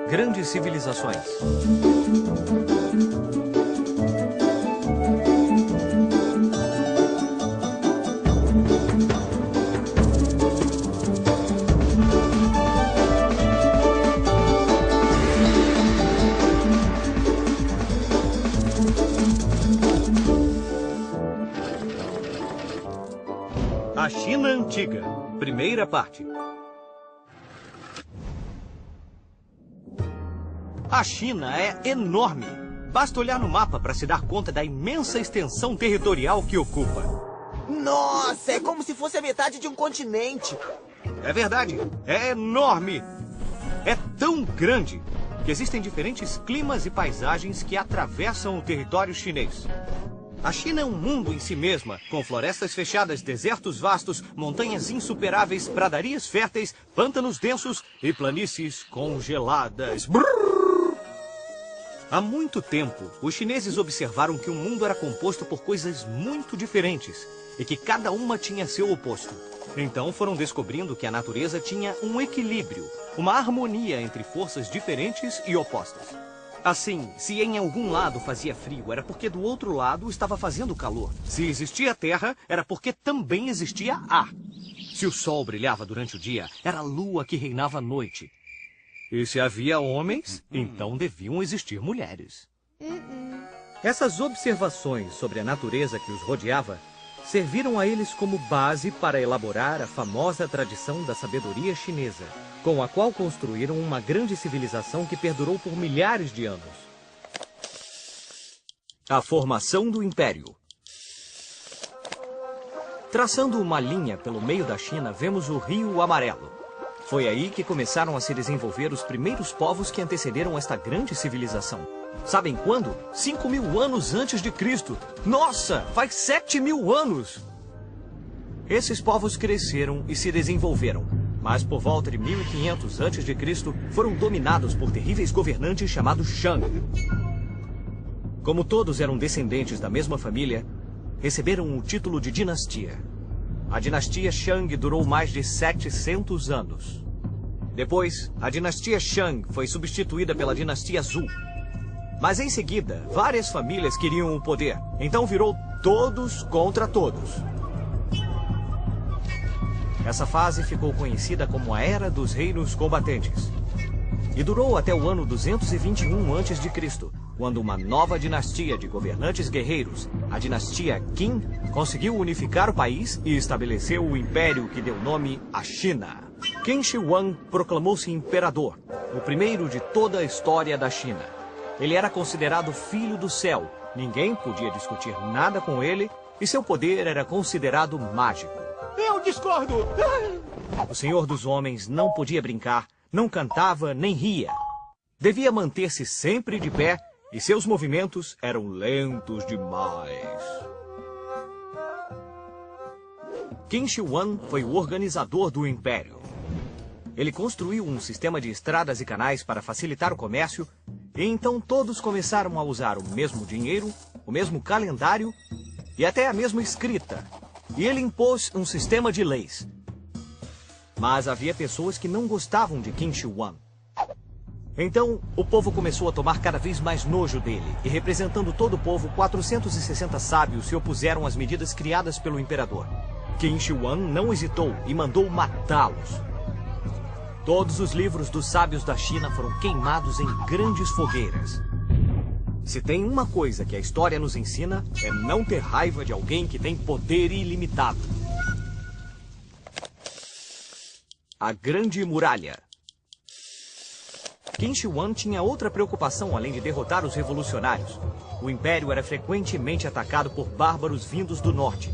Grandes civilizações. A China Antiga, primeira parte. A China é enorme. Basta olhar no mapa para se dar conta da imensa extensão territorial que ocupa. Nossa, é como se fosse a metade de um continente. É verdade, é enorme. É tão grande que existem diferentes climas e paisagens que atravessam o território chinês. A China é um mundo em si mesma, com florestas fechadas, desertos vastos, montanhas insuperáveis, pradarias férteis, pântanos densos e planícies congeladas. Brrr! Há muito tempo, os chineses observaram que o mundo era composto por coisas muito diferentes e que cada uma tinha seu oposto. Então foram descobrindo que a natureza tinha um equilíbrio, uma harmonia entre forças diferentes e opostas. Assim, se em algum lado fazia frio, era porque do outro lado estava fazendo calor. Se existia terra, era porque também existia ar. Se o sol brilhava durante o dia, era a lua que reinava à noite. E se havia homens, então deviam existir mulheres. Essas observações sobre a natureza que os rodeava serviram a eles como base para elaborar a famosa tradição da sabedoria chinesa, com a qual construíram uma grande civilização que perdurou por milhares de anos. A formação do Império. Traçando uma linha pelo meio da China, vemos o Rio Amarelo. Foi aí que começaram a se desenvolver os primeiros povos que antecederam esta grande civilização. Sabem quando? 5.000 anos antes de Cristo. Nossa, faz 7.000 anos! Esses povos cresceram e se desenvolveram, mas por volta de 1500 a.C. foram dominados por terríveis governantes chamados Shang. Como todos eram descendentes da mesma família, receberam o título de dinastia. A dinastia Shang durou mais de 700 anos. Depois, a dinastia Shang foi substituída pela dinastia Zhou. Mas em seguida, várias famílias queriam o poder, então virou todos contra todos. Essa fase ficou conhecida como a Era dos Reinos Combatentes. E durou até o ano 221 a.C., quando uma nova dinastia de governantes guerreiros, a dinastia Qin, conseguiu unificar o país e estabeleceu o império que deu nome à China. Qin Shi Huang proclamou-se imperador, o primeiro de toda a história da China. Ele era considerado filho do céu, ninguém podia discutir nada com ele e seu poder era considerado mágico. Eu discordo! O Senhor dos Homens não podia brincar, não cantava nem ria. Devia manter-se sempre de pé e seus movimentos eram lentos demais. Qin Shi Huang foi o organizador do império. Ele construiu um sistema de estradas e canais para facilitar o comércio. E então todos começaram a usar o mesmo dinheiro, o mesmo calendário e até a mesma escrita. E ele impôs um sistema de leis. Mas havia pessoas que não gostavam de Qin Shi Huang. Então, o povo começou a tomar cada vez mais nojo dele. E representando todo o povo, 460 sábios se opuseram às medidas criadas pelo imperador. Qin Shi Huang não hesitou e mandou matá-los. Todos os livros dos sábios da China foram queimados em grandes fogueiras. Se tem uma coisa que a história nos ensina, é não ter raiva de alguém que tem poder ilimitado. A Grande Muralha. Qin Shi Huang tinha outra preocupação além de derrotar os revolucionários. O império era frequentemente atacado por bárbaros vindos do norte.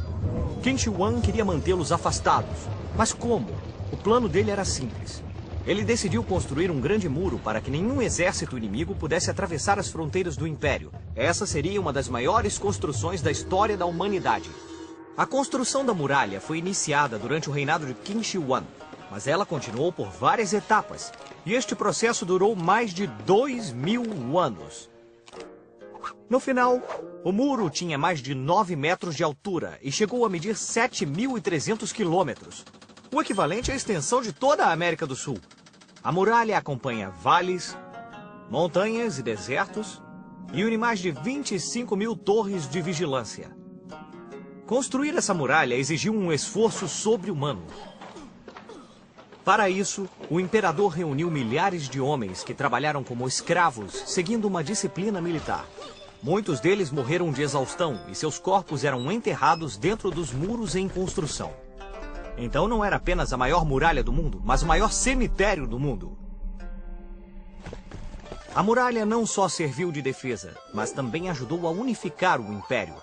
Qin Shi Huang queria mantê-los afastados. Mas como? O plano dele era simples. Ele decidiu construir um grande muro para que nenhum exército inimigo pudesse atravessar as fronteiras do Império. Essa seria uma das maiores construções da história da humanidade. A construção da muralha foi iniciada durante o reinado de Qin Shi Huang, mas ela continuou por várias etapas, e este processo durou mais de 2000 anos. No final, o muro tinha mais de 9 metros de altura e chegou a medir 7.300 quilômetros, o equivalente à extensão de toda a América do Sul. A muralha acompanha vales, montanhas e desertos e une mais de 25 mil torres de vigilância. Construir essa muralha exigiu um esforço sobre-humano. Para isso, o imperador reuniu milhares de homens que trabalharam como escravos, seguindo uma disciplina militar. Muitos deles morreram de exaustão e seus corpos eram enterrados dentro dos muros em construção. Então não era apenas a maior muralha do mundo, mas o maior cemitério do mundo. A muralha não só serviu de defesa, mas também ajudou a unificar o império,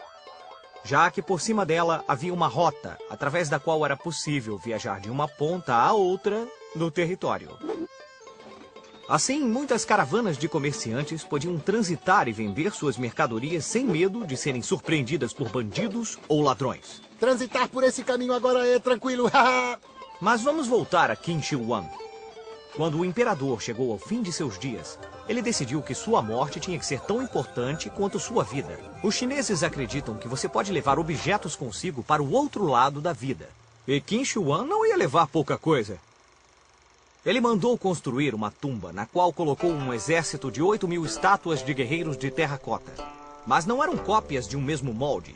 já que por cima dela havia uma rota, através da qual era possível viajar de uma ponta à outra do território. Assim, muitas caravanas de comerciantes podiam transitar e vender suas mercadorias sem medo de serem surpreendidas por bandidos ou ladrões. Transitar por esse caminho agora é tranquilo. Mas vamos voltar a Qin Shi Huang. Quando o imperador chegou ao fim de seus dias, ele decidiu que sua morte tinha que ser tão importante quanto sua vida. Os chineses acreditam que você pode levar objetos consigo para o outro lado da vida. E Qin Shi Huang não ia levar pouca coisa. Ele mandou construir uma tumba na qual colocou um exército de 8.000 estátuas de guerreiros de terracota. Mas não eram cópias de um mesmo molde.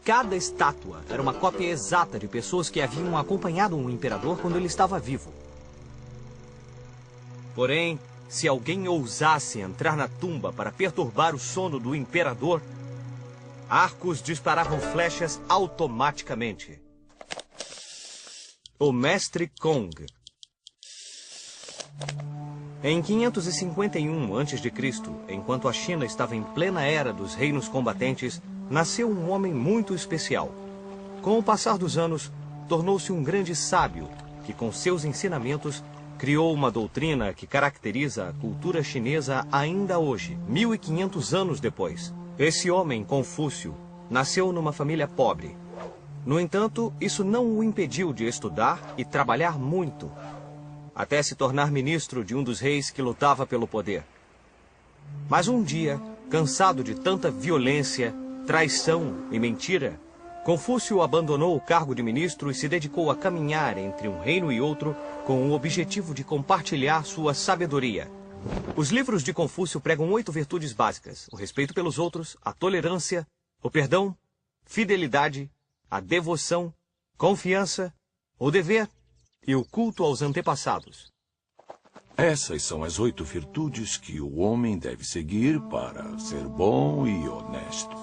Cada estátua era uma cópia exata de pessoas que haviam acompanhado o imperador quando ele estava vivo. Porém, se alguém ousasse entrar na tumba para perturbar o sono do imperador, arcos disparavam flechas automaticamente. O Mestre Kong. Em 551 a.C., enquanto a China estava em plena era dos reinos combatentes, nasceu um homem muito especial. Com o passar dos anos, tornou-se um grande sábio que, com seus ensinamentos, criou uma doutrina que caracteriza a cultura chinesa ainda hoje, 1.500 anos depois. Esse homem, Confúcio, nasceu numa família pobre. No entanto, isso não o impediu de estudar e trabalhar muito, até se tornar ministro de um dos reis que lutava pelo poder. Mas um dia, cansado de tanta violência, traição e mentira, Confúcio abandonou o cargo de ministro e se dedicou a caminhar entre um reino e outro com o objetivo de compartilhar sua sabedoria. Os livros de Confúcio pregam 8 virtudes básicas: o respeito pelos outros, a tolerância, o perdão, fidelidade, a devoção, confiança, o dever e o culto aos antepassados. Essas são as 8 virtudes que o homem deve seguir para ser bom e honesto.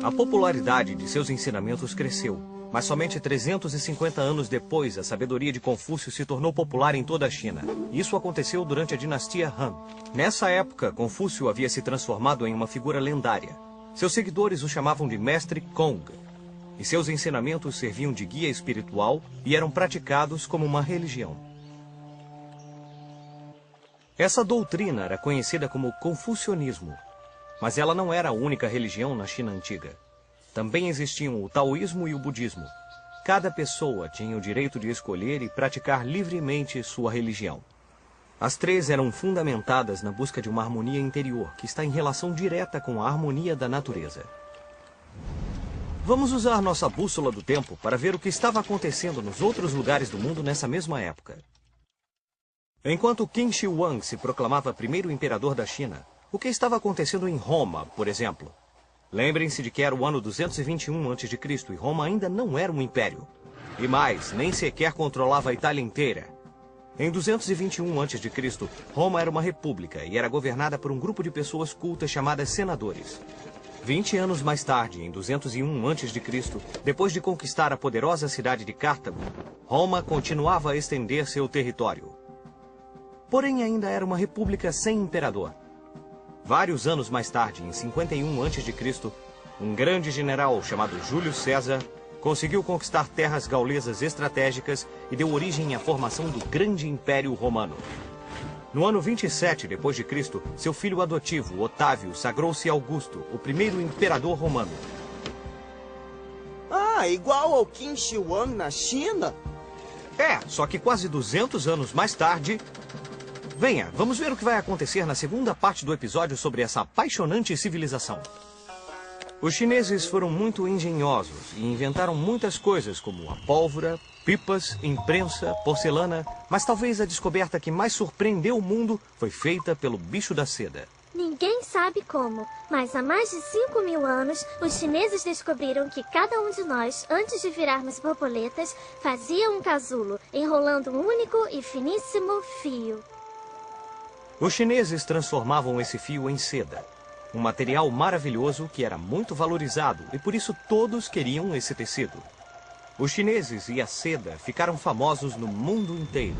A popularidade de seus ensinamentos cresceu, mas somente 350 anos depois, a sabedoria de Confúcio se tornou popular em toda a China. Isso aconteceu durante a dinastia Han. Nessa época, Confúcio havia se transformado em uma figura lendária. Seus seguidores o chamavam de Mestre Kong, e seus ensinamentos serviam de guia espiritual e eram praticados como uma religião. Essa doutrina era conhecida como confucionismo, mas ela não era a única religião na China antiga. Também existiam o taoísmo e o budismo. Cada pessoa tinha o direito de escolher e praticar livremente sua religião. As 3 eram fundamentadas na busca de uma harmonia interior, que está em relação direta com a harmonia da natureza. Vamos usar nossa bússola do tempo para ver o que estava acontecendo nos outros lugares do mundo nessa mesma época. Enquanto Qin Shi Huang se proclamava primeiro imperador da China, o que estava acontecendo em Roma, por exemplo? Lembrem-se de que era o ano 221 a.C. e Roma ainda não era um império. E mais, nem sequer controlava a Itália inteira. Em 221 a.C., Roma era uma república e era governada por um grupo de pessoas cultas chamadas senadores. 20 anos mais tarde, em 201 a.C., depois de conquistar a poderosa cidade de Cartago, Roma continuava a estender seu território. Porém, ainda era uma república sem imperador. Vários anos mais tarde, em 51 a.C., um grande general chamado Júlio César conseguiu conquistar terras gaulesas estratégicas e deu origem à formação do Grande Império Romano. No ano 27 d.C., seu filho adotivo, Otávio, sagrou-se Augusto, o primeiro imperador romano. Ah, igual ao Qin Shi Huang na China? É, só que quase 200 anos mais tarde, Venha, vamos ver o que vai acontecer na segunda parte do episódio sobre essa apaixonante civilização. Os chineses foram muito engenhosos e inventaram muitas coisas, como a pólvora, pipas, imprensa, porcelana, mas talvez a descoberta que mais surpreendeu o mundo foi feita pelo bicho da seda. Ninguém sabe como, mas há mais de 5.000 anos, os chineses descobriram que cada um de nós, antes de virarmos borboletas, fazia um casulo, enrolando um único e finíssimo fio. Os chineses transformavam esse fio em seda, um material maravilhoso que era muito valorizado e por isso todos queriam esse tecido. Os chineses e a seda ficaram famosos no mundo inteiro.